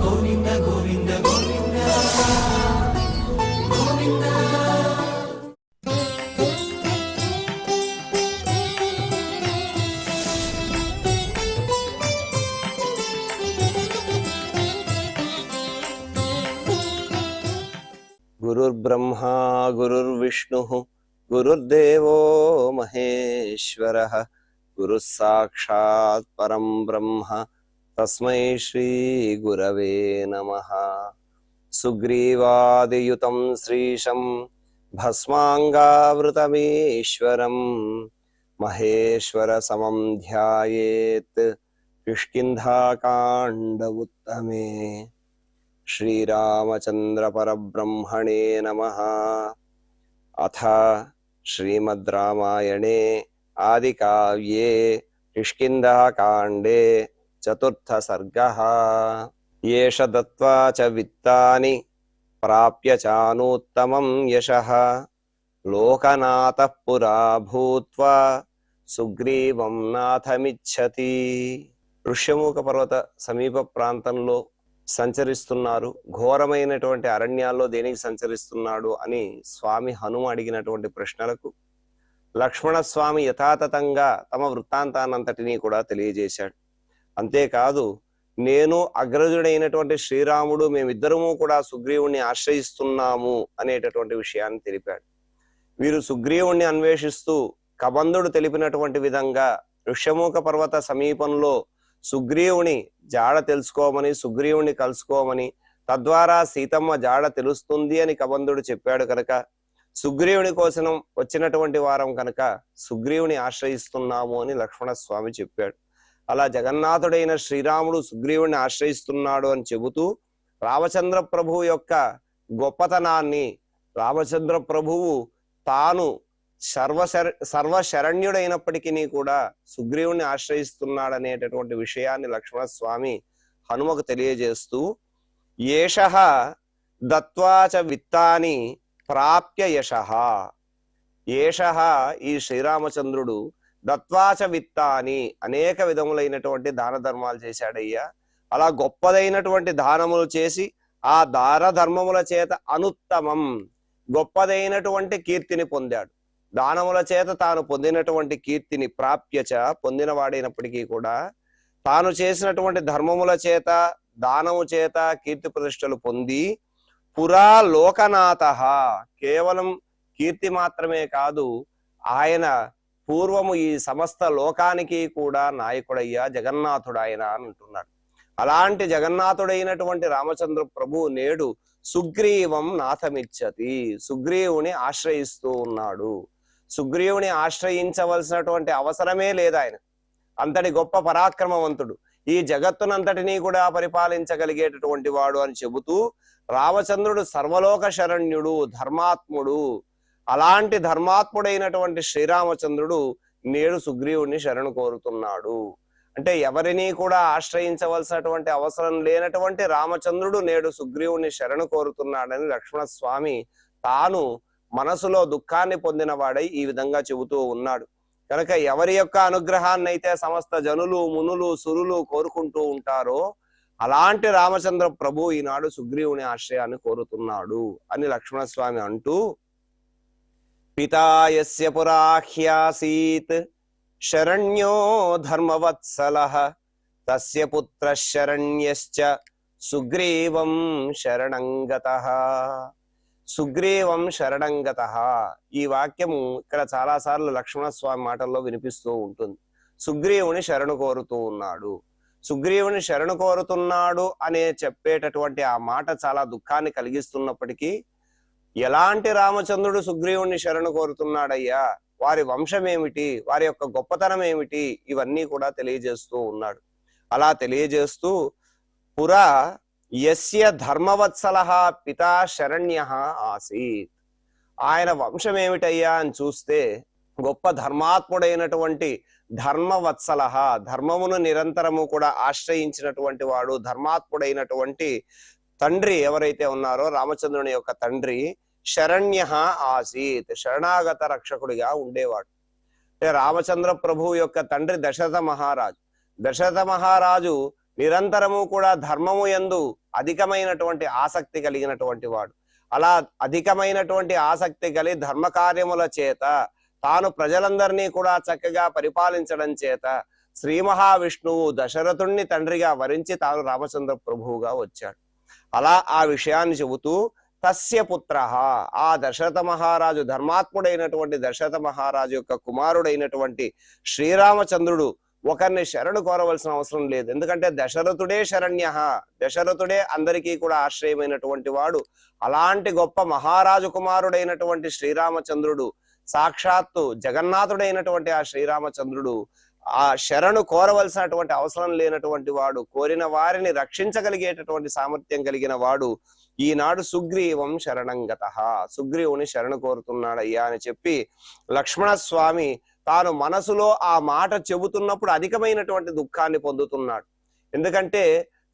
గోవింద గోవింద గోవింద గోవింద. గురుర్బ్రహ్మా గురుర్విష్ణుః గురుర్దేవో మహేశ్వరః గురుః సాక్షాత్ పరం బ్రహ్మ తస్మై శ్రీ గురవే నమః. సుగ్రీవాదియుతం శ్రీశం భస్మాంగావృతమీశ్వరం మహేశ్వర సమం ధ్యాయేత్ కిష్కింధాకాండ ఉత్తమే. శ్రీరామచంద్ర పరబ్రహ్మణే నమః. అథ శ్రీమద్ రామాయణే ఆదికావ్యే కిష్కింధాకాండే చతుర్థ సర్గః. ఏష దత్వా చ విత్తాని ప్రాప్య చానూత్తమం యశః లోకనాథః పురా భూత్వా సుగ్రీవం నాథమిచ్చతి. ఋష్యమూక పర్వత సమీప ప్రాంతంలో సంచరిస్తున్నారు. ఘోరమైనటువంటి అరణ్యాల్లో దేనికి సంచరిస్తున్నాడు అని స్వామి హనుమ అడిగినటువంటి ప్రశ్నలకు లక్ష్మణస్వామి యథాతథంగా తమ వృత్తాంతాన్నంతటినీ కూడా తెలియజేశాడు. అంతేకాదు, నేను అగ్రజుడైనటువంటి శ్రీరాముడు మేమిద్దరము కూడా సుగ్రీవుణ్ణి ఆశ్రయిస్తున్నాము అనేటటువంటి విషయాన్ని తెలిపాడు. వీరు సుగ్రీవుణ్ణి అన్వేషిస్తూ కబంధుడు తెలిపినటువంటి విధంగా ఋష్యమూక పర్వత సమీపంలో సుగ్రీవుని జాడ తెలుసుకోమని, సుగ్రీవుని కలుసుకోమని, తద్వారా సీతమ్మ జాడ తెలుస్తుంది అని కబంధుడు చెప్పాడు కనుక సుగ్రీవుని కోసం వచ్చినటువంటి వారం కనుక సుగ్రీవుని ఆశ్రయిస్తున్నాము అని లక్ష్మణస్వామి చెప్పాడు. అలా జగన్నాథుడైన శ్రీరాముడు సుగ్రీవుని ఆశ్రయిస్తున్నాడు అని చెబుతూ రామచంద్ర ప్రభువు యొక్క గొప్పతనాన్ని, రామచంద్ర ప్రభువు తాను సర్వశరణ్యుడైనప్పటికీ కూడా సుగ్రీవుని ఆశ్రయిస్తున్నాడనేటటువంటి విషయాన్ని లక్ష్మణస్వామి హనుమకు తెలియజేస్తూ ఏషః దత్వా చ విత్తాని ప్రాప్య యశః. ఏషః ఈ శ్రీరామచంద్రుడు దత్వా చ విత్తాని అనేక విధములైనటువంటి దాన ధర్మాలు చేశాడయ్యా. అలా గొప్పదైనటువంటి దానములు చేసి ఆ దాన ధర్మముల చేత అనుత్తమం గొప్పదైనటువంటి కీర్తిని పొందాడు. దానముల చేత తాను పొందినటువంటి కీర్తిని ప్రాప్యచ పొందినవాడైనప్పటికీ కూడా తాను చేసినటువంటి ధర్మముల చేత దానము చేత కీర్తి ప్రతిష్టలు పొంది పురా లోకనాథః కేవలం కీర్తి మాత్రమే కాదు, ఆయన పూర్వము ఈ సమస్త లోకానికి కూడా నాయకుడయ్యా, జగన్నాథుడు ఆయన అని అంటున్నాడు. అలాంటి జగన్నాథుడైనటువంటి రామచంద్ర ప్రభు నేడు సుగ్రీవం నాథమిచ్చతి, సుగ్రీవుని ఆశ్రయిస్తూ ఉన్నాడు. సుగ్రీవుని ఆశ్రయించవలసినటువంటి అవసరమే లేదు, ఆయన అంతటి గొప్ప పరాక్రమవంతుడు, ఈ జగత్తునంతటినీ కూడా పరిపాలించగలిగేటటువంటి వాడు అని చెబుతూ రామచంద్రుడు సర్వలోక శరణ్యుడు, ధర్మాత్ముడు. అలాంటి ధర్మాత్ముడైనటువంటి శ్రీరామచంద్రుడు నేడు సుగ్రీవుని శరణు కోరుతున్నాడు. అంటే ఎవరినీ కూడా ఆశ్రయించవలసినటువంటి అవసరం లేనటువంటి రామచంద్రుడు నేడు సుగ్రీవుని శరణు కోరుతున్నాడని లక్ష్మణస్వామి తాను మనసులో దుఃఖాన్ని పొందిన వాడై ఈ విధంగా చెబుతూ ఉన్నాడు. కనుక ఎవరి యొక్క అనుగ్రహాన్ని అయితే సమస్త జనులు, మునులు, సురులు కోరుకుంటూ ఉంటారో అలాంటి రామచంద్ర ప్రభు ఈనాడు సుగ్రీవుని ఆశ్రయాన్ని కోరుతున్నాడు అని లక్ష్మణస్వామి అంటూ పితాయస్య పురాహ్యాసీత్ శరణ్యో ధర్మవత్సలః తస్య పుత్ర శరణ్యశ్చ సుగ్రీవం శరణంగతః. సుగ్రీవం శరణంగతః ఈ వాక్యము ఇక్కడ చాలా సార్లు లక్ష్మణస్వామి మాటల్లో వినిపిస్తూ ఉంటుంది. సుగ్రీవుని శరణు కోరుతూ ఉన్నాడు, సుగ్రీవుని శరణు కోరుతున్నాడు అనే చెప్పేటటువంటి ఆ మాట చాలా దుఃఖాన్ని కలిగిస్తున్నప్పటికీ ఎలాంటి రామచంద్రుడు సుగ్రీవుని శరణు కోరుతున్నాడయ్యా, వారి వంశం ఏమిటి, వారి యొక్క గొప్పతనం ఏమిటి, ఇవన్నీ కూడా తెలియజేస్తూ ఉన్నాడు. అలా తెలియజేస్తూ పురా యస్య ధర్మవత్సలః పితా శరణ్యః ఆసీత్, ఆయన వంశం ఏమిటయ్యా అని చూస్తే గొప్ప ధర్మాత్ముడైనటువంటి ధర్మవత్సలః, ధర్మమును నిరంతరము కూడా ఆశ్రయించినటువంటి వాడు, ధర్మాత్ముడైనటువంటి తండ్రి ఎవరైతే ఉన్నారో రామచంద్రుని యొక్క తండ్రి శరణ్యః ఆసీత్, శరణాగత రక్షకుడిగా ఉండేవాడు. అంటే రామచంద్ర ప్రభువు యొక్క తండ్రి దశరథ మహారాజు. దశరథ మహారాజు నిరంతరము కూడా ధర్మము యందు అధికమైనటువంటి ఆసక్తి కలిగినటువంటి వాడు. అలా అధికమైనటువంటి ఆసక్తి కలిగి ధర్మ కార్యముల చేత తాను ప్రజలందరినీ కూడా చక్కగా పరిపాలించడం చేత శ్రీ మహావిష్ణువు దశరథుణ్ణి తండ్రిగా వరించి తాను రామచంద్ర ప్రభువుగా వచ్చాడు. అలా ఆ విషయాన్ని చెబుతూ తస్య పుత్ర, ఆ దశరథ మహారాజు ధర్మాత్ముడైనటువంటి దశరథ మహారాజు యొక్క కుమారుడైనటువంటి శ్రీరామచంద్రుడు ఒకరిని శరణు కోరవలసిన అవసరం లేదు. ఎందుకంటే దశరథుడే శరణ్య, దశరథుడే అందరికీ కూడా ఆశ్రయమైనటువంటి వాడు. అలాంటి గొప్ప మహారాజు కుమారుడైనటువంటి శ్రీరామచంద్రుడు, సాక్షాత్తు జగన్నాథుడైనటువంటి ఆ శ్రీరామచంద్రుడు ఆ శరణు కోరవలసినటువంటి అవసరం లేనటువంటి వాడు, కోరిన వారిని రక్షించగలిగేటటువంటి సామర్థ్యం కలిగిన వాడు. ఈనాడు సుగ్రీవం శరణంగతః, సుగ్రీవుని శరణు కోరుతున్నాడయ్యా అని చెప్పి లక్ష్మణస్వామి తాను మనసులో ఆ మాట చెబుతున్నప్పుడు అధికమైనటువంటి దుఃఖాన్ని పొందుతున్నాడు. ఎందుకంటే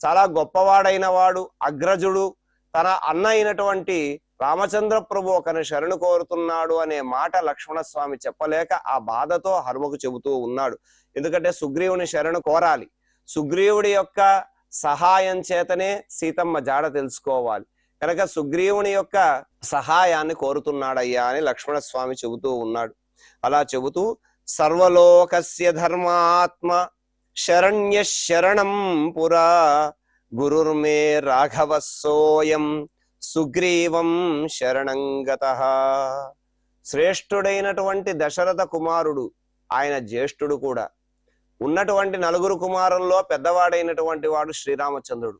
చాలా గొప్పవాడైన వాడు, అగ్రజుడు, తన అన్న అయినటువంటి రామచంద్ర ప్రభు ఒకరిని శరణు కోరుతున్నాడు అనే మాట లక్ష్మణస్వామి చెప్పలేక ఆ బాధతో హనుమకు చెబుతూ ఉన్నాడు. ఎందుకంటే సుగ్రీవుని శరణు కోరాలి, సుగ్రీవుడి యొక్క సహాయం చేతనే సీతమ్మ జాడ తెలుసుకోవాలి కనుక సుగ్రీవుని యొక్క సహాయాన్ని కోరుతున్నాడయ్యా అని లక్ష్మణస్వామి చెబుతూ ఉన్నాడు. అలా చెబుతూ సర్వలోకస్య ధర్మాత్మ శరణ్య శరణం పురా గురుర్మే రాఘవ సోయం సుగ్రీవం శరణంగతః. శ్రేష్ఠుడైనటువంటి దశరథ కుమారుడు, ఆయన జ్యేష్ఠుడు కూడా. ఉన్నటువంటి నలుగురు కుమారుల్లో పెద్దవాడైనటువంటి వాడు శ్రీరామచంద్రుడు.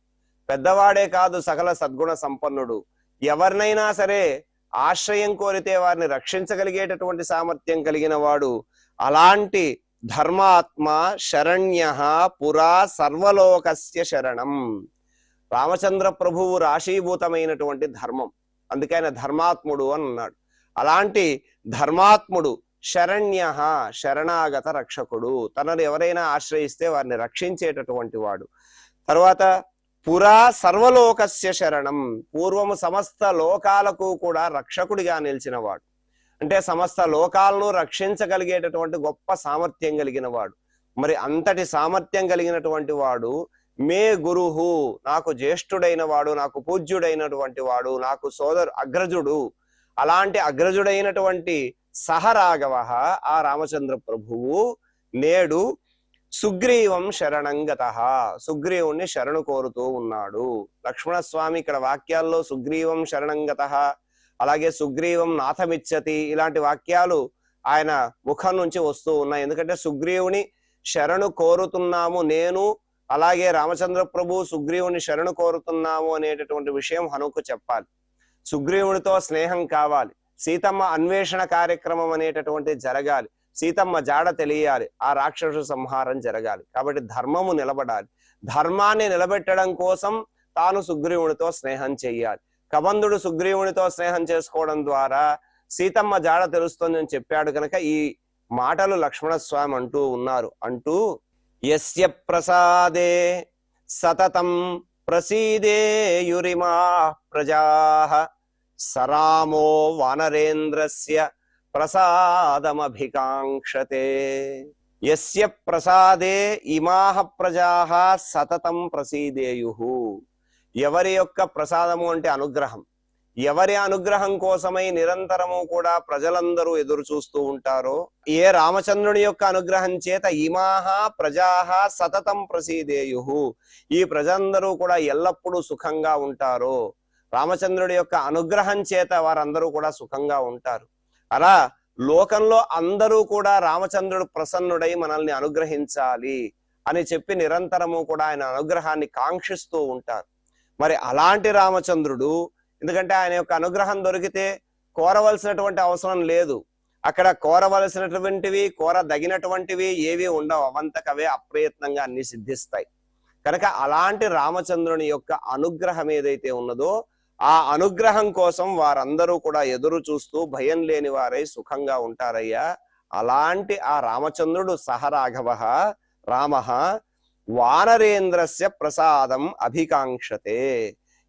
పెద్దవాడే కాదు, సకల సద్గుణ సంపన్నుడు. ఎవరినైనా సరే ఆశ్రయం కోరితే వారిని రక్షించగలిగేటటువంటి సామర్థ్యం కలిగిన వాడు. అలాంటి ధర్మాత్మ శరణ్య పురా సర్వలోకస్య శరణం. రామచంద్ర ప్రభువు రాశీభూతమైనటువంటి ధర్మం, అందుకే ఆయన ధర్మాత్ముడు అని అన్నాడు. అలాంటి ధర్మాత్ముడు శరణ్య, శరణాగత రక్షకుడు, తనను ఎవరైనా ఆశ్రయిస్తే వారిని రక్షించేటటువంటి వాడు. తర్వాత పురా సర్వలోకస్య శరణం, పూర్వము సమస్త లోకాలకు కూడా రక్షకుడిగా నిలిచిన వాడు. అంటే సమస్త లోకాలను రక్షించగలిగేటటువంటి గొప్ప సామర్థ్యం కలిగిన వాడు. మరి అంతటి సామర్థ్యం కలిగినటువంటి వాడు మే గురుహు, నాకు జ్యేష్ఠుడైన వాడు, నాకు పూజ్యుడైనటువంటి వాడు, నాకు అగ్రజుడు. అలాంటి అగ్రజుడైనటువంటి సహరాఘవ ఆ రామచంద్ర ప్రభువు నేడు సుగ్రీవం శరణంగతః, సుగ్రీవుణ్ణి శరణు కోరుతూ ఉన్నాడు. లక్ష్మణస్వామి ఇక్కడ వాక్యాల్లో సుగ్రీవం శరణంగతః, అలాగే సుగ్రీవం నాథమిచ్చతి, ఇలాంటి వాక్యాలు ఆయన ముఖం నుంచి వస్తూ ఉన్నాయి. ఎందుకంటే సుగ్రీవుని శరణు కోరుతున్నాము నేను, అలాగే రామచంద్ర ప్రభు సుగ్రీవుని శరణు కోరుతున్నాము అనేటటువంటి విషయం హనుకు చెప్పాలి. సుగ్రీవునితో స్నేహం కావాలి, సీతమ్మ అన్వేషణ కార్యక్రమం అనేటటువంటి జరగాలి, సీతమ్మ జాడ తెలియాలి, ఆ రాక్షసు సంహారం జరగాలి. కాబట్టి ధర్మము నిలబడాలి. ధర్మాన్ని నిలబెట్టడం కోసం తాను సుగ్రీవునితో స్నేహం చెయ్యాలి. కబంధుడు సుగ్రీవునితో స్నేహం చేసుకోవడం ద్వారా సీతమ్మ జాడ తెలుస్తుందని చెప్పాడు కనుక ఈ మాటలు లక్ష్మణస్వామి అంటూ ఉన్నారు. అంటూ యస్య ప్రసాదే సతతం ప్రసీదేయురిమా ప్రజాః సరామో వానరేంద్రస్య ప్రసాదమభికాంక్షతే. యస్య ప్రసాదే ఇమాః ప్రజాః సతతం ప్రసీదేయుః. ఎవరి యొక్క ప్రసాదము అంటే అనుగ్రహం, ఎవరి అనుగ్రహం కోసమై నిరంతరము కూడా ప్రజలందరూ ఎదురు చూస్తూ ఉంటారో, ఏ రామచంద్రుని యొక్క అనుగ్రహం చేత ఇమాహ ప్రజాహ సతతం ప్రసీదేయుః, ఈ ప్రజలందరూ కూడా ఎల్లప్పుడూ సుఖంగా ఉంటారో, రామచంద్రుడి యొక్క అనుగ్రహం చేత వారందరూ కూడా సుఖంగా ఉంటారు. అలా లోకంలో అందరూ కూడా రామచంద్రుడు ప్రసన్నుడై మనల్ని అనుగ్రహించాలి అని చెప్పి నిరంతరము కూడా ఆయన అనుగ్రహాన్ని కాంక్షిస్తూ ఉంటారు. మరి అలాంటి రామచంద్రుడు, ఎందుకంటే ఆయన యొక్క అనుగ్రహం దొరికితే కోరవలసినటువంటి అవసరం లేదు. అక్కడ కోరవలసినటువంటివి కోరదగినటువంటివి ఏవి ఉండవు, అవంతకవే అప్రయత్నంగా అన్ని సిద్ధిస్తాయి. కనుక అలాంటి రామచంద్రుని యొక్క అనుగ్రహం ఏదైతే ఉన్నదో ఆ అనుగ్రహం కోసం వారందరూ కూడా ఎదురు చూస్తూ భయం లేని వారై సుఖంగా ఉంటారయ్యా. అలాంటి ఆ రామచంద్రుడు సహరాఘవ రామ వానరేంద్రస్య ప్రసాదం అభికాంక్షతే.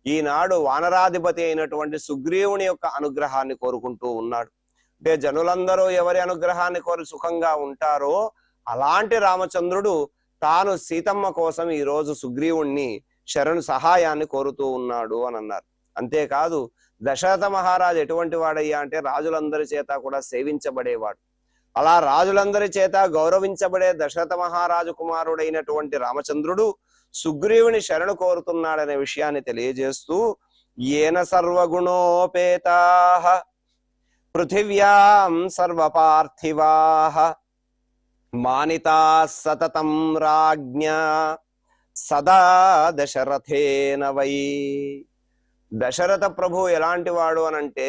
ఈనాడు వానరాధిపతి అయినటువంటి సుగ్రీవుని యొక్క అనుగ్రహాన్ని కోరుకుంటూ ఉన్నాడు. అంటే జనులందరూ ఎవరి అనుగ్రహాన్ని కోరి సుఖంగా ఉంటారో అలాంటి రామచంద్రుడు తాను సీతమ్మ కోసం ఈ రోజు సుగ్రీవుణ్ణి శరణు సహాయాన్ని కోరుతూ ఉన్నాడు అని అన్నారు. అంతేకాదు దశరథ మహారాజు ఎటువంటి వాడయ్యా అంటే రాజులందరి చేత కూడా సేవించబడేవాడు. అలా రాజులందరి చేత గౌరవించబడే దశరథ మహారాజు కుమారుడైనటువంటి రామచంద్రుడు సుగ్రీవుని శరణు కోరుతున్నాడనే విషయాన్ని తెలియజేస్తూ ఏన సర్వగుణోపేతాః పృథివ్యాం సర్వపార్థివాః మానితాః సతతం రాజ్ఞా సదా దశరథేన వై. దశరథ ప్రభు ఎలాంటి వాడు అనంటే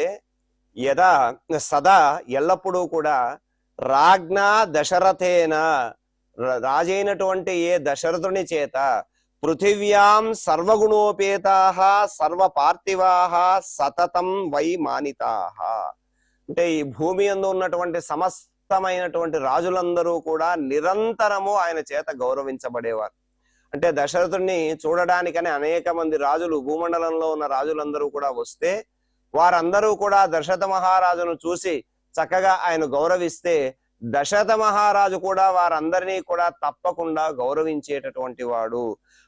సదా ఎల్లప్పుడూ కూడా రాజ్ఞా దశరథేన రాజైనటువంటి ఏ దశరథుని చేత పృథివ్యాం సర్వగుణోపేతాః సర్వపార్థివాః సతతం వై మానితాః. అంటే ఈ భూమి యందు ఉన్నటువంటి సమస్తమైనటువంటి రాజులందరూ కూడా నిరంతరము ఆయన చేత గౌరవించబడేవారు. అంటే దశరథుడిని చూడడానికని అనేక మంది రాజులు, భూమండలంలో ఉన్న రాజులందరూ కూడా వస్తే వారందరూ కూడా దశరథ మహారాజును చూసి చక్కగా ఆయన గౌరవిస్తే దశరథ మహారాజు కూడా వారందరినీ కూడా తప్పకుండా గౌరవించేటటువంటి వాడు.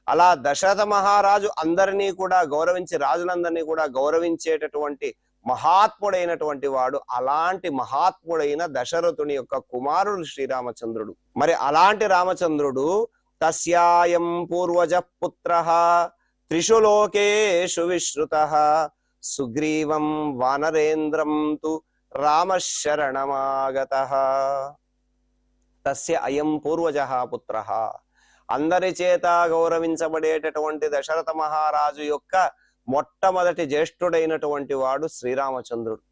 అలా దశరథ మహారాజు అందరినీ కూడా గౌరవించి రాజులందరినీ కూడా గౌరవించేటటువంటి మహాత్ముడైనటువంటి వాడు. అలాంటి మహాత్ముడైన దశరథుని యొక్క కుమారుడు శ్రీరామచంద్రుడు. మరి అలాంటి రామచంద్రుడు తస్యాయం పూర్వజ పుత్రః త్రిషు లోకేషు విశ్రుతః సుగ్రీవం వానరేంద్రం తు రామశరణమాగతః. తస్య అయం పూర్వజః పుత్రః, అందరి చేత గౌరవించబడేటటువంటి దశరథ మహారాజు యొక్క మొట్టమొదటి జ్యేష్ఠుడైనటువంటి వాడు శ్రీరామచంద్రుడు.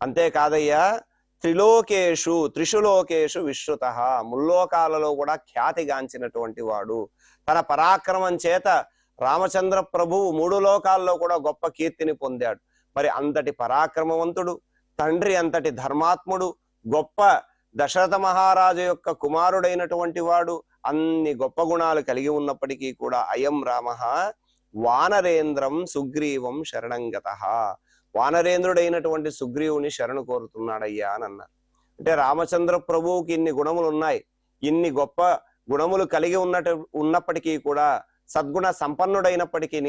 అంతేకాదయ్యా త్రిషు లోకేషు విశ్రుతః, ముల్లోకాలలో కూడా ఖ్యాతిగాంచినటువంటి వాడు. తన పరాక్రమం చేత రామచంద్ర ప్రభువు 3 లోకాల్లో కూడా గొప్ప కీర్తిని పొందాడు. మరి అంతటి పరాక్రమవంతుడు, తండ్రి అంతటి ధర్మాత్ముడు, గొప్ప దశరథ మహారాజు యొక్క కుమారుడైనటువంటి వాడు, అన్ని గొప్ప గుణాలు కలిగి ఉన్నప్పటికీ కూడా అయం రామః వానరేంద్రం సుగ్రీవం శరణంగతః, వానరేంద్రుడైనటువంటి సుగ్రీవుని శరణు కోరుతున్నాడయ్యా అని అన్నారు. అంటే రామచంద్ర ప్రభువుకి ఇన్ని గుణములు ఉన్నాయి, ఇన్ని గొప్ప గుణములు కలిగి ఉన్నప్పటికీ కూడా సద్గుణ సంపన్నుడైనప్పటికీ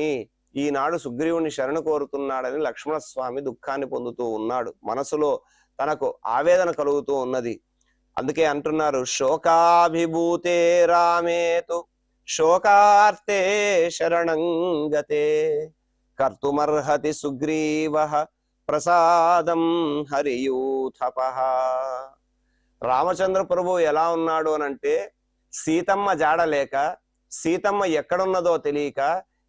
ఈనాడు సుగ్రీవుని శరణు కోరుతున్నాడని లక్ష్మణస్వామి దుఃఖాన్ని పొందుతూ ఉన్నాడు. మనసులో తనకు ఆవేదన కలుగుతూ ఉన్నది. అందుకే అంటున్నారు శోకాభిభూతే రామేతు శోకార్తే శరణంగతే కర్తుమర్హతి సుగ్రీవః ప్రసాదం హరియూథపః. రామచంద్ర ప్రభు ఎలా ఉన్నాడు అనంటే సీతమ్మ జాడలేక, సీతమ్మ ఎక్కడున్నదో తెలియక,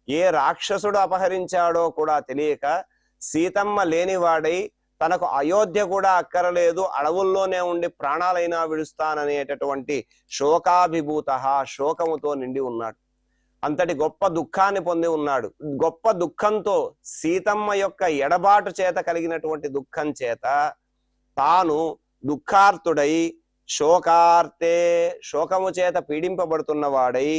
ఏ రాక్షసుడు అపహరించాడో కూడా తెలియక, సీతమ్మ లేనివాడై తనకు అయోధ్య కూడా అక్కరలేదు, అడవుల్లోనే ఉండి ప్రాణాలైనా విడుస్తాననేటటువంటి శోకాభిభూత, శోకముతో నిండి ఉన్నాడు. అంతటి గొప్ప దుఃఖాన్ని పొంది ఉన్నాడు. గొప్ప దుఃఖంతో సీతమ్మ యొక్క ఎడబాటు చేత కలిగినటువంటి దుఃఖం చేత తాను దుఃఖార్తుడై శోకార్తే, శోకము చేత పీడింపబడుతున్నవాడై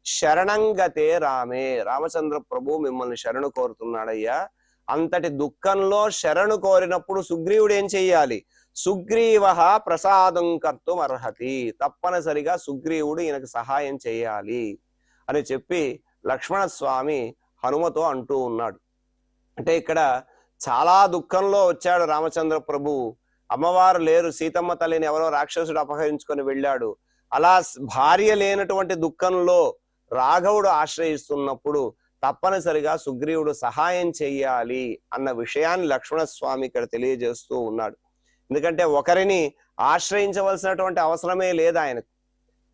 శరణంగతే రామే, రామచంద్ర ప్రభు మిమ్మల్ని శరణు కోరుతున్నాడయ్యా. అంతటి దుఃఖంలో శరణు కోరినప్పుడు సుగ్రీవుడు ఏం చెయ్యాలి? సుగ్రీవః ప్రసాదం కర్తుం అర్హతి, తప్పనిసరిగా సుగ్రీవుడు ఈయనకు సహాయం చేయాలి అని చెప్పి లక్ష్మణస్వామి హనుమతో అంటూ ఉన్నాడు. అంటే ఇక్కడ చాలా దుఃఖంలో వచ్చాడు రామచంద్ర ప్రభు. అమ్మవారు లేరు, సీతమ్మ తల్లిని ఎవరో రాక్షసుడు అపహరించుకొని వెళ్ళాడు. అలా భార్య లేనటువంటి దుఃఖంలో రాఘవుడు ఆశ్రయిస్తున్నప్పుడు తప్పనిసరిగా సుగ్రీవుడు సహాయం చెయ్యాలి అన్న విషయాన్ని లక్ష్మణస్వామి ఇక్కడ తెలియజేస్తూ ఉన్నాడు. ఎందుకంటే ఒకరిని ఆశ్రయించవలసినటువంటి అవసరమే లేదు ఆయనకు.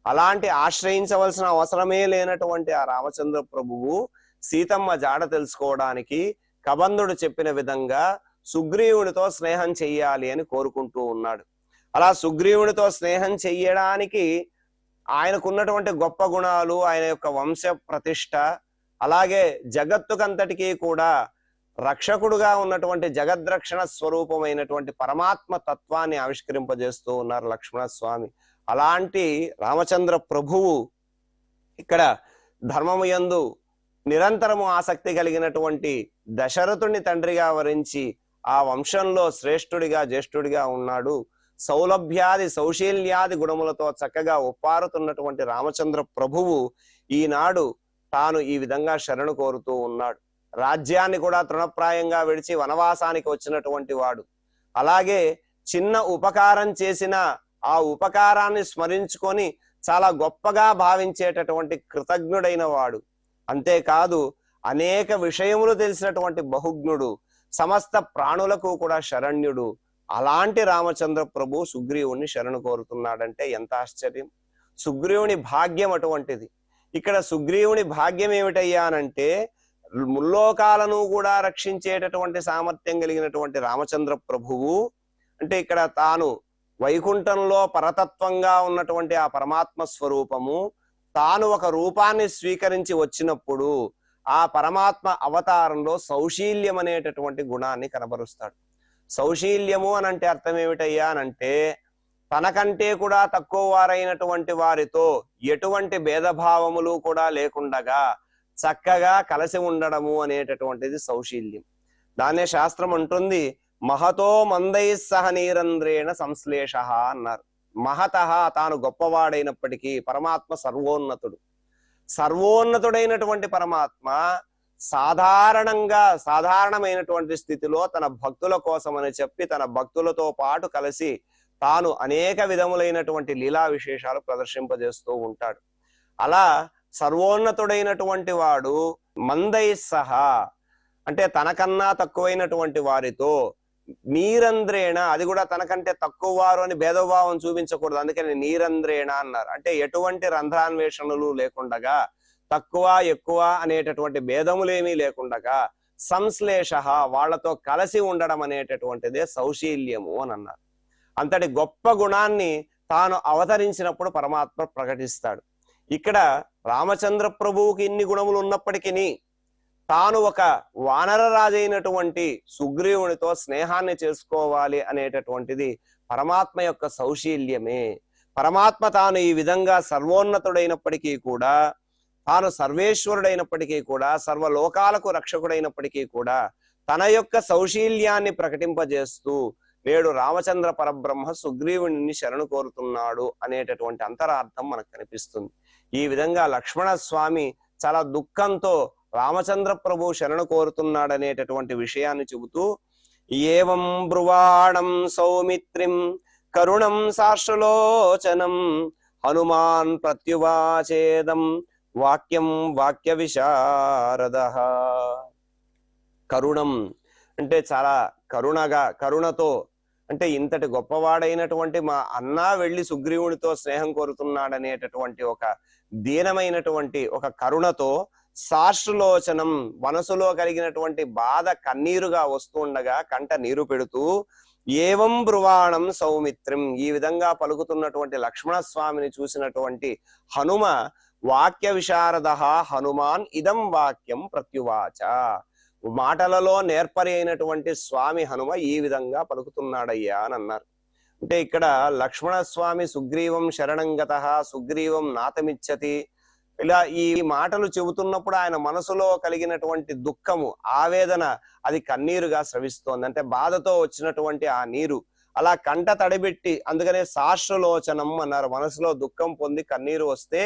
అలాంటి ఆశ్రయించవలసిన అవసరమే లేనటువంటి ఆ రామచంద్ర ప్రభువు సీతమ్మ జాడ తెలుసుకోవడానికి కబంధుడు చెప్పిన విధంగా సుగ్రీవునితో స్నేహం చెయ్యాలి అని కోరుకుంటూ ఉన్నాడు. అలా సుగ్రీవునితో స్నేహం చెయ్యడానికి ఆయనకున్నటువంటి గొప్ప గుణాలు, ఆయన యొక్క వంశ ప్రతిష్ట, అలాగే జగత్తుకంతటికీ కూడా రక్షకుడుగా ఉన్నటువంటి జగద్రక్షణ స్వరూపమైనటువంటి పరమాత్మ తత్వాన్ని ఆవిష్కరింపజేస్తూ ఉన్నారు లక్ష్మణస్వామి. అలాంటి రామచంద్ర ప్రభువు ఇక్కడ ధర్మము యందు నిరంతరము ఆసక్తి కలిగినటువంటి దశరథుని తండ్రిగా వరించి ఆ వంశంలో శ్రేష్ఠుడిగా జ్యేష్ఠుడిగా ఉన్నాడు. సౌలభ్యాది సౌశీల్యాది గుణములతో చక్కగా ఒప్పారుతున్నటువంటి రామచంద్ర ప్రభువు ఈనాడు తాను ఈ విధంగా శరణు కోరుతూ ఉన్నాడు. రాజ్యాన్ని కూడా తృణప్రాయంగా విడిచి వనవాసానికి వచ్చినటువంటి వాడు. అలాగే చిన్న ఉపకారం చేసిన ఆ ఉపకారాన్ని స్మరించుకొని చాలా గొప్పగా భావించేటటువంటి కృతజ్ఞుడైన వాడు. అంతేకాదు అనేక విషయములు తెలిసినటువంటి బహుజ్ఞుడు, సమస్త ప్రాణులకు కూడా శరణ్యుడు. అలాంటి రామచంద్ర ప్రభు సుగ్రీవుణ్ణి శరణు కోరుతున్నాడంటే ఎంత ఆశ్చర్యం! సుగ్రీవుని భాగ్యం అటువంటిది. ఇక్కడ సుగ్రీవుని భాగ్యం ఏమిటయ్యానంటే ముల్లోకాలను కూడా రక్షించేటటువంటి సామర్థ్యం కలిగినటువంటి రామచంద్ర ప్రభువు అంటే ఇక్కడ తాను వైకుంఠంలో పరతత్వంగా ఉన్నటువంటి ఆ పరమాత్మ స్వరూపము తాను ఒక రూపాన్ని స్వీకరించి వచ్చినప్పుడు ఆ పరమాత్మ అవతారంలో సౌశీల్యం అనేటటువంటి గుణాన్ని కనబరుస్తాడు. సౌశీల్యము అనంటే అర్థం ఏమిటయ్యా అనంటే తనకంటే కూడా తక్కువ వారైనటువంటి వారితో ఎటువంటి భేదభావములు కూడా లేకుండగా చక్కగా కలిసి ఉండడము అనేటటువంటిది సౌశీల్యం. దాన్నే శాస్త్రం అంటుంది మహతో మందై సహ నీరంద్రేణ సంశ్లేష అన్నారు. మహత తాను గొప్పవాడైనప్పటికీ పరమాత్మ సర్వోన్నతుడైనటువంటి పరమాత్మ సాధారణమైనటువంటి స్థితిలో తన భక్తుల కోసం అని చెప్పి తన భక్తులతో పాటు కలిసి తాను అనేక విధములైనటువంటి లీలా విశేషాలు ప్రదర్శింపజేస్తూ ఉంటాడు. అలా సర్వోన్నతుడైనటువంటి వాడు మందై సహా అంటే తనకన్నా తక్కువైనటువంటి వారితో నీరంద్రేణ, అది కూడా తనకంటే తక్కువ వారు అని భేదభావం చూపించకూడదు, అందుకని నీరంద్రేణ అన్నారు. అంటే ఎటువంటి రంధ్రాన్వేషణలు లేకుండగా తక్కువ ఎక్కువ అనేటటువంటి భేదములేమీ లేకుండగా సంశ్లేష వాళ్లతో కలిసి ఉండడం అనేటటువంటిదే సౌశీల్యము అని అన్నారు. అంతటి గొప్ప గుణాన్ని తాను అవతరించినప్పుడు పరమాత్మ ప్రకటిస్తాడు. ఇక్కడ రామచంద్ర ప్రభువుకి ఇన్ని గుణములు ఉన్నప్పటికీ తాను ఒక వానర రాజైనటువంటి సుగ్రీవునితో స్నేహాన్ని చేసుకోవాలి అనేటటువంటిది పరమాత్మ యొక్క సౌశీల్యమే. పరమాత్మ తాను ఈ విధంగా సర్వోన్నతుడైనప్పటికీ కూడా, తాను సర్వేశ్వరుడైనప్పటికీ కూడా, సర్వలోకాలకు రక్షకుడైనప్పటికీ కూడా తన యొక్క సౌశీల్యాన్ని ప్రకటింపజేస్తూ నేడు రామచంద్ర పరబ్రహ్మ సుగ్రీవుని శరణు కోరుతున్నాడు అనేటటువంటి అంతరార్థం మనకు కనిపిస్తుంది. ఈ విధంగా లక్ష్మణ స్వామి చాలా దుఃఖంతో రామచంద్ర ప్రభు శరణు కోరుతున్నాడనేటటువంటి విషయాన్ని చెబుతూ ఏవం బ్రువాణం సౌమిత్రిం కరుణం సాశ్రులోచనం హనుమాన్ ప్రత్యువాచేదం వాక్యం వాక్య విశారద. కరుణం అంటే చాలా కరుణతో అంటే ఇంతటి గొప్పవాడైనటువంటి మా అన్న వెళ్ళి సుగ్రీవునితో స్నేహం కోరుతున్నాడనేటటువంటి ఒక దీనమైనటువంటి ఒక కరుణతో సాశ్రులోచనం మనసులో కలిగినటువంటి బాధ కన్నీరుగా వస్తుండగా కంట నీరు పెడుతూ ఏవం బ్రువాణం సౌమిత్రిం ఈ విధంగా పలుకుతున్నటువంటి లక్ష్మణ స్వామిని చూసినటువంటి హనుమ వాక్య విశారద హనుమాన్ ఇదం వాక్యం ప్రత్యువాచ మాటలలో నేర్పరి అయినటువంటి స్వామి హనుమ ఈ విధంగా పలుకుతున్నాడయ్యా అని అన్నారు. అంటే ఇక్కడ లక్ష్మణ స్వామి సుగ్రీవం శరణంగత సుగ్రీవం నాతమిచ్చతి ఇలా ఈ మాటలు చెబుతున్నప్పుడు ఆయన మనసులో కలిగినటువంటి దుఃఖము ఆవేదన అది కన్నీరుగా స్రవిస్తోంది. అంటే బాధతో వచ్చినటువంటి ఆ నీరు అలా కంట తడిబెట్టి అందుకనే సాశ్రులోచనం అన్నారు. మనసులో దుఃఖం పొంది కన్నీరు వస్తే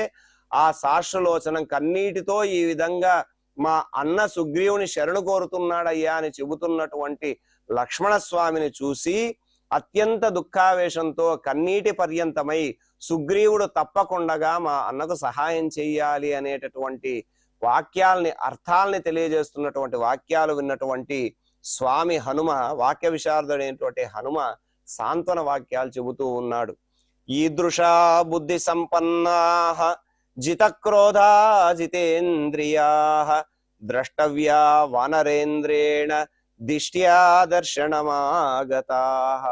ఆ సాశ్రులోచనం కన్నీటితో ఈ విధంగా మా అన్న సుగ్రీవుని శరణు కోరుతున్నాడయ్యా అని చెబుతున్నటువంటి లక్ష్మణ స్వామిని చూసి అత్యంత దుఃఖావేశంతో కన్నీటి పర్యంతమై సుగ్రీవుడు తప్పకుండా మా అన్నకు సహాయం చెయ్యాలి అనేటటువంటి వాక్యాల్ని అర్థాలని తెలియజేస్తున్నటువంటి వాక్యాలు విన్నటువంటి స్వామి హనుమ వాక్య విశారదుడైనటువంటి హనుమ సాంత్వన వాక్యాలు చెబుతూ ఉన్నాడు. ఈదృశా బుద్ధి సంపన్నాః జితక్రోధా జితేంద్రియాః ద్రష్టవ్యా వానరేంద్రేణ దిష్ట్యా దర్శనమాగతాః.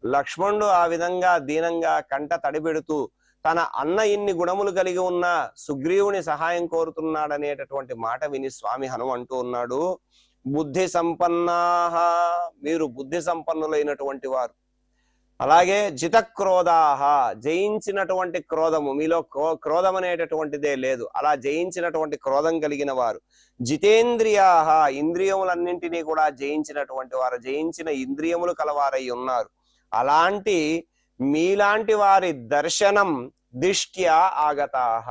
లక్ష్మణుడు ఆ విధంగా దీనంగా కంట తడిబెడుతూ తన అన్న ఇన్ని గుణములు కలిగి ఉన్న సుగ్రీవుని సహాయం కోరుతున్నాడనేటటువంటి మాట విని స్వామి హనుమ అంటూ ఉన్నాడు, బుద్ధి సంపన్నాః మీరు బుద్ధి సంపన్నులైనటువంటి వారు, అలాగే జితక్రోధాః జయించినటువంటి క్రోధము, మీలో క్రోధం అనేటటువంటిదే లేదు, అలా జయించినటువంటి క్రోధం కలిగిన వారు, జితేంద్రియాః ఇంద్రియములన్నింటినీ కూడా జయించినటువంటి వారు, జయించిన ఇంద్రియములు కలవారై ఉన్నారు. అలాంటి మీలాంటి వారి దర్శనం దిష్ట్యా ఆగతాహ,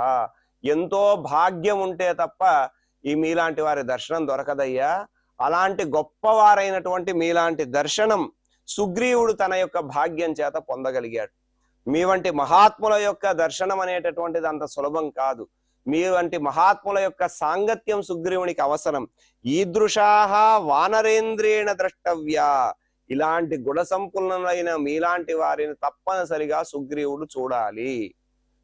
ఎంతో భాగ్యం ఉంటే తప్ప ఈ మీలాంటి వారి దర్శనం దొరకదయ్యా. అలాంటి గొప్పవారైనటువంటి మీలాంటి దర్శనం సుగ్రీవుడు తన యొక్క భాగ్యం చేత పొందగలిగాడు. మీ వంటి మహాత్ముల యొక్క దర్శనం అనేటటువంటిది అంత సులభం కాదు. మీ వంటి మహాత్ముల యొక్క సాంగత్యం సుగ్రీవునికి అవసరం. ఈదృశాహ వానరేంద్రేణ ద్రష్టవ్యా, ఇలాంటి గుణ సంపన్నులైన మీలాంటి వారిని తప్పనిసరిగా సుగ్రీవుడు చూడాలి.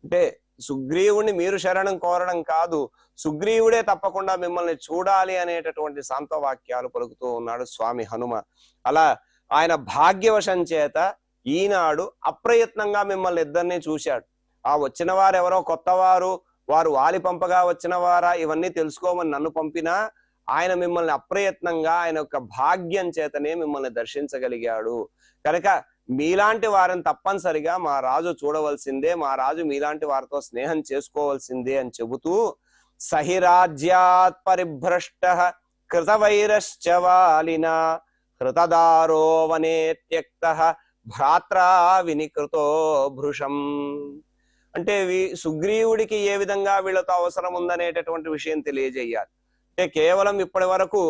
అంటే సుగ్రీవుని మీరు శరణం కోరడం కాదు, సుగ్రీవుడే తప్పకుండా మిమ్మల్ని చూడాలి అనేటటువంటి సాంతవాక్యాలు పలుకుతూ ఉన్నాడు స్వామి హనుమ. అలా ఆయన భాగ్యవశం చేత ఈనాడు అప్రయత్నంగా మిమ్మల్ని ఇద్దరిని చూశాడు. ఆ వచ్చిన వారు ఎవరో కొత్తవారు, వారు వాలి పంపగా వచ్చిన వారా, ఇవన్నీ తెలుసుకోమని నన్ను పంపినా ఆయన మిమ్మల్ని అప్రయత్నంగా ఆయన యొక్క భాగ్యం చేతనే మిమ్మల్ని దర్శించగలిగాడు. కనుక మీలాంటి వారిని తప్పనిసరిగా మా రాజు చూడవలసిందే, మా రాజు మీలాంటి వారితో స్నేహం చేసుకోవాల్సిందే అని చెబుతూ సహిరాజ్యాత్ పరిభ్రష్ట కృతవైరశ్చ వాలినా హృతదారో వనే త్యక్త భ్రాత్రా వినికృతో భృషం. అంటే సుగ్రీవుడికి ఏ విధంగా వీళ్ళతో అవసరం ఉందనేటటువంటి విషయం తెలియజేయాలి. అంటే కేవలం ఇప్పటి వరకు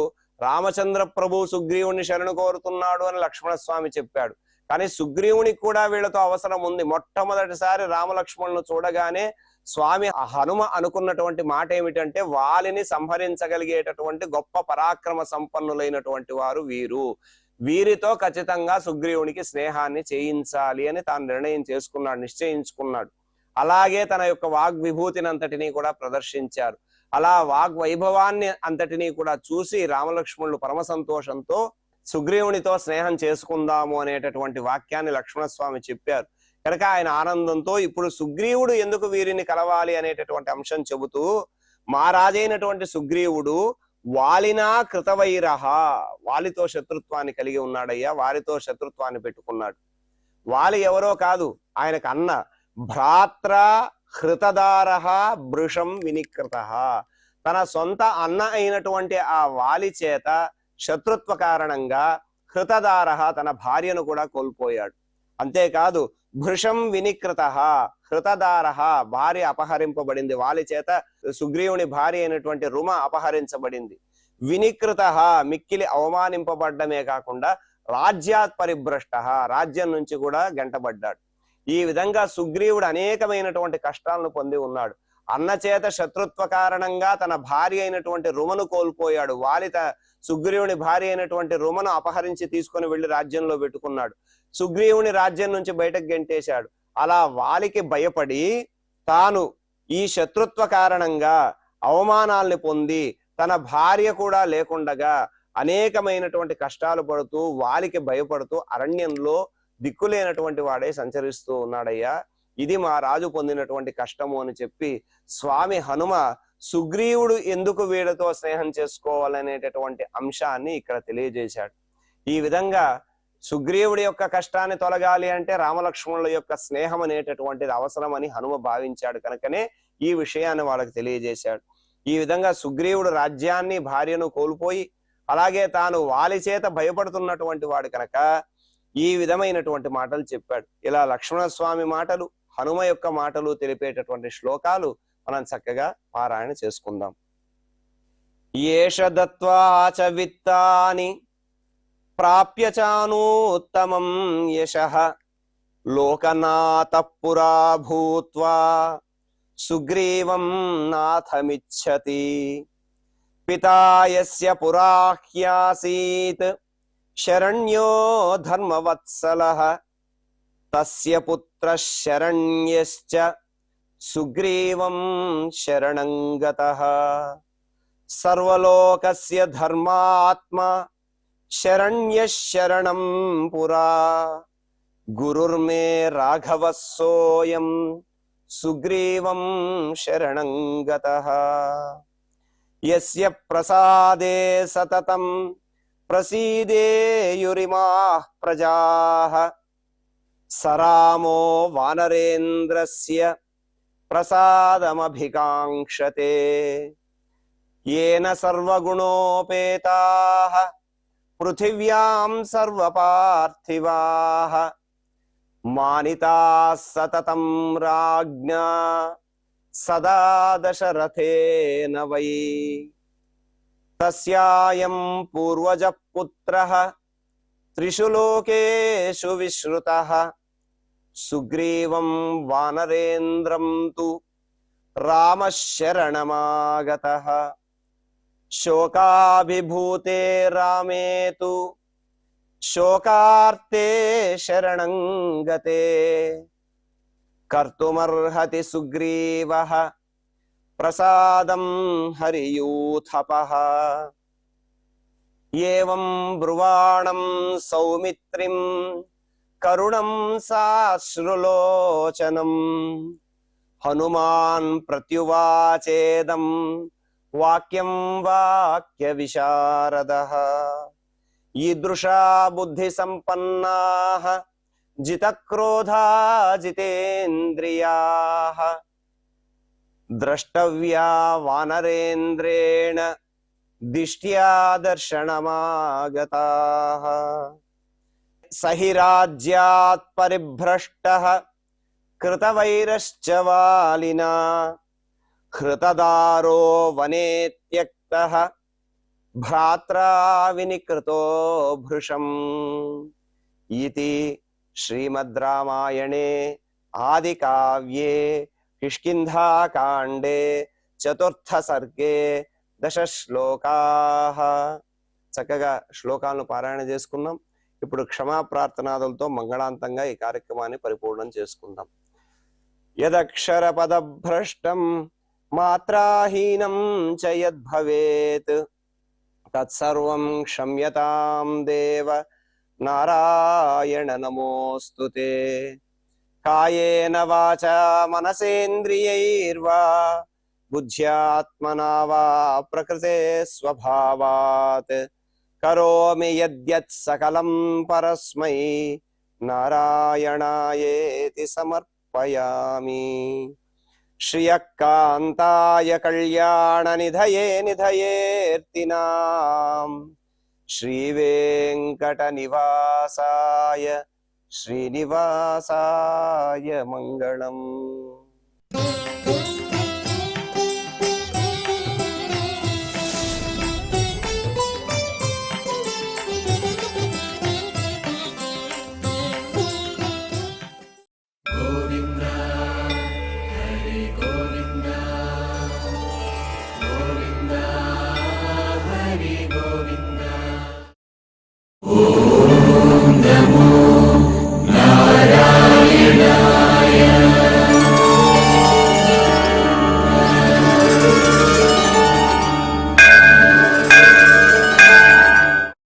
రామచంద్ర ప్రభు సుగ్రీవుని శరణు కోరుతున్నాడు అని లక్ష్మణస్వామి చెప్పాడు. కానీ సుగ్రీవునికి కూడా వీళ్ళతో అవసరం ఉంది. మొట్టమొదటిసారి రామలక్ష్మణులను చూడగానే స్వామి హనుమ అనుకున్నటువంటి మాట ఏమిటంటే, వాలిని సంహరించగలిగేటటువంటి గొప్ప పరాక్రమ సంపన్నులైనటువంటి వారు వీరు, వీరితో ఖచ్చితంగా సుగ్రీవునికి స్నేహాన్ని చేయించాలి అని తాను నిర్ణయం చేసుకున్నాడు, నిశ్చయించుకున్నాడు. అలాగే తన యొక్క వాగ్విభూతిని అంతటినీ కూడా ప్రదర్శించారు. అలా వాగ్వైభవాన్ని అంతటినీ కూడా చూసి రామలక్ష్మణులు పరమ సంతోషంతో సుగ్రీవునితో స్నేహం చేసుకుందాము అనేటటువంటి వాక్యాన్ని లక్ష్మణస్వామి చెప్పారు. కనుక ఆయన ఆనందంతో ఇప్పుడు సుగ్రీవుడు ఎందుకు వీరిని కలవాలి అనేటటువంటి అంశం చెబుతూ, మా రాజైనటువంటి సుగ్రీవుడు వాలినా కృతవైరహ, వాలితో శత్రుత్వాన్ని కలిగి ఉన్నాడయ్యా, వారితో శత్రుత్వాన్ని పెట్టుకున్నాడు. వాలి ఎవరో కాదు, ఆయనకు అన్న. భ్రాత్ర హృతదారః భృషం వినికృత, తన సొంత అన్న అయినటువంటి ఆ వాలి చేత శత్రుత్వ కారణంగా హృతదారః తన భార్యను కూడా కోల్పోయాడు. అంతేకాదు భృషం వినికృత, హృతదారః భార్య అపహరింపబడింది, వాలి చేత సుగ్రీవుని భార్య అయినటువంటి రుమ అపహరించబడింది. వినికృత మిక్కిలి అవమానింపబడ్డమే కాకుండా రాజ్యాత్ పరిభ్రష్ట, రాజ్యం నుంచి కూడా గంటబడ్డాడు. ఈ విధంగా సుగ్రీవుడు అనేకమైనటువంటి కష్టాలను పొంది ఉన్నాడు. అన్న చేత శత్రుత్వ కారణంగా తన భార్య అయినటువంటి రుమను కోల్పోయాడు. వాలిత సుగ్రీవుని భార్య అయినటువంటి రుమను అపహరించి తీసుకొని వెళ్లి రాజ్యంలో పెట్టుకున్నాడు. సుగ్రీవుని రాజ్యం నుంచి బయటకు గెంటేశాడు. అలా వాలికి భయపడి తాను ఈ శత్రుత్వ కారణంగా అవమానాల్ని పొంది తన భార్య కూడా లేకుండగా అనేకమైనటువంటి కష్టాలు పడుతూ వాలికి భయపడుతూ అరణ్యంలో దిక్కులేనటువంటి వాడే సంచరిస్తూ ఉన్నాడయ్యా. ఇది మా రాజు పొందినటువంటి కష్టము అని చెప్పి స్వామి హనుమ సుగ్రీవుడు ఎందుకు వీడితో స్నేహం చేసుకోవాలనేటటువంటి అంశాన్ని ఇక్కడ తెలియజేశాడు. ఈ విధంగా సుగ్రీవుడి యొక్క కష్టాన్ని తొలగాలి అంటే రామలక్ష్మణుల యొక్క స్నేహం అనేటటువంటిది అవసరమని హనుమ భావించాడు. కనుకనే ఈ విషయాన్ని వాళ్ళకి తెలియజేశాడు. ఈ విధంగా సుగ్రీవుడు రాజ్యాన్ని భార్యను కోల్పోయి అలాగే తాను వాలి చేత భయపడుతున్నటువంటి వాడు కనుక ఈ విధమైనటువంటి మాటలు చెప్పాడు. ఇలా లక్ష్మణస్వామి మాటలు, హనుమ యొక్క మాటలు తెలిపేటటువంటి శ్లోకాలు మనం చక్కగా పారాయణ చేసుకుందాం. ఏష దత్వా చ విత్తాని ప్రాప్య చానూత్తమం యశః లోకనాథః పురా భూత్వా సుగ్రీవం నాథమిచ్చతి పితా యస్య పురా హ్యాసీత్ శరణ్యో ధర్మవత్సలః తస్య పుత్రః శరణ్యశ్చ సుగ్రీవం శరణం గతః సర్వలోకస్య ధర్మాత్మా శరణ్యః శరణం పురా గురుర్మే రాఘవః సోయం సుగ్రీవం శరణం గతః యస్య ప్రసాదే సతతం ప్రసీదేయురిమాః ప్రజాః సరామో వానరేంద్రస్య ప్రసాదమభికాంక్షతే येन सर्वगुणोपेताः पृथिव्यां सर्वपार्थिवाः మానితా సతతం రాజ్ఞా సదా దశరథేన వై తస్యాయం పూర్వజ పుత్రః త్రిషు లోకేషు విశ్రుతః సుగ్రీవం వానరేంద్రం తు రామః శరణమాగతః శోకాభిభూతే రామే తు శోకార్తే శరణం గతే కర్తుమర్హతి సుగ్రీవః ప్రసాదం హరియూథపః ఏవం బ్రువాణం సౌమిత్రిం కరుణం సాశ్రులోచనం హనుమాన్ ప్రత్యువాచేదం వాక్యం వాక్య విశారదః ఈదృశా బుద్ధి సంపన్నాః జితక్రోధా జితేంద్రియాః ద్రష్టవ్యా వానరేంద్రేణ దిష్ట్యా దర్శనమాగతాః సహి రాజ్యాత్ పరిభ్రష్టః కృతవైరశ్చ వాలినా హృతదారో వనే త్యక్తః భ్రాత్రా వినికృతో భృశం ఇతి శ్రీమద్ రామాయణే ఆది కావ్యే కిష్కింధాకాండే చతుర్థ సర్గే 10 శ్లోకాః. చక్కగా శ్లోకాలను పారాయణ చేసుకున్నాం. ఇప్పుడు క్షమా ప్రార్థనాదులతో మంగళాంతంగా ఈ కార్యక్రమాన్ని పరిపూర్ణం చేసుకుందాం. యదక్షర పదభ్రష్టం మాత్రాహీనం చ యద్భవేత్ తత్సర్వం క్షమ్యతాం దేవ నారాయణ నమోస్తుతే. కాయేన వాచా మనసేంద్రియైర్వా బుద్ధ్యాత్మనా వా ప్రకృతే స్వభావాత్ కరోమి యద్యత్ సకలం పరస్మై నారాయణాయేతి సమర్పయామి. శ్రియకాంతాయ కళ్యాణ నిధయే నిధయేర్తినాం శ్రీవేంకట నివాసాయ శ్రీనివాసాయ మంగళం. గోవింద హరి గోవింద గోవింద హరి గోవింద. ఓం నమో నారాయణాయ.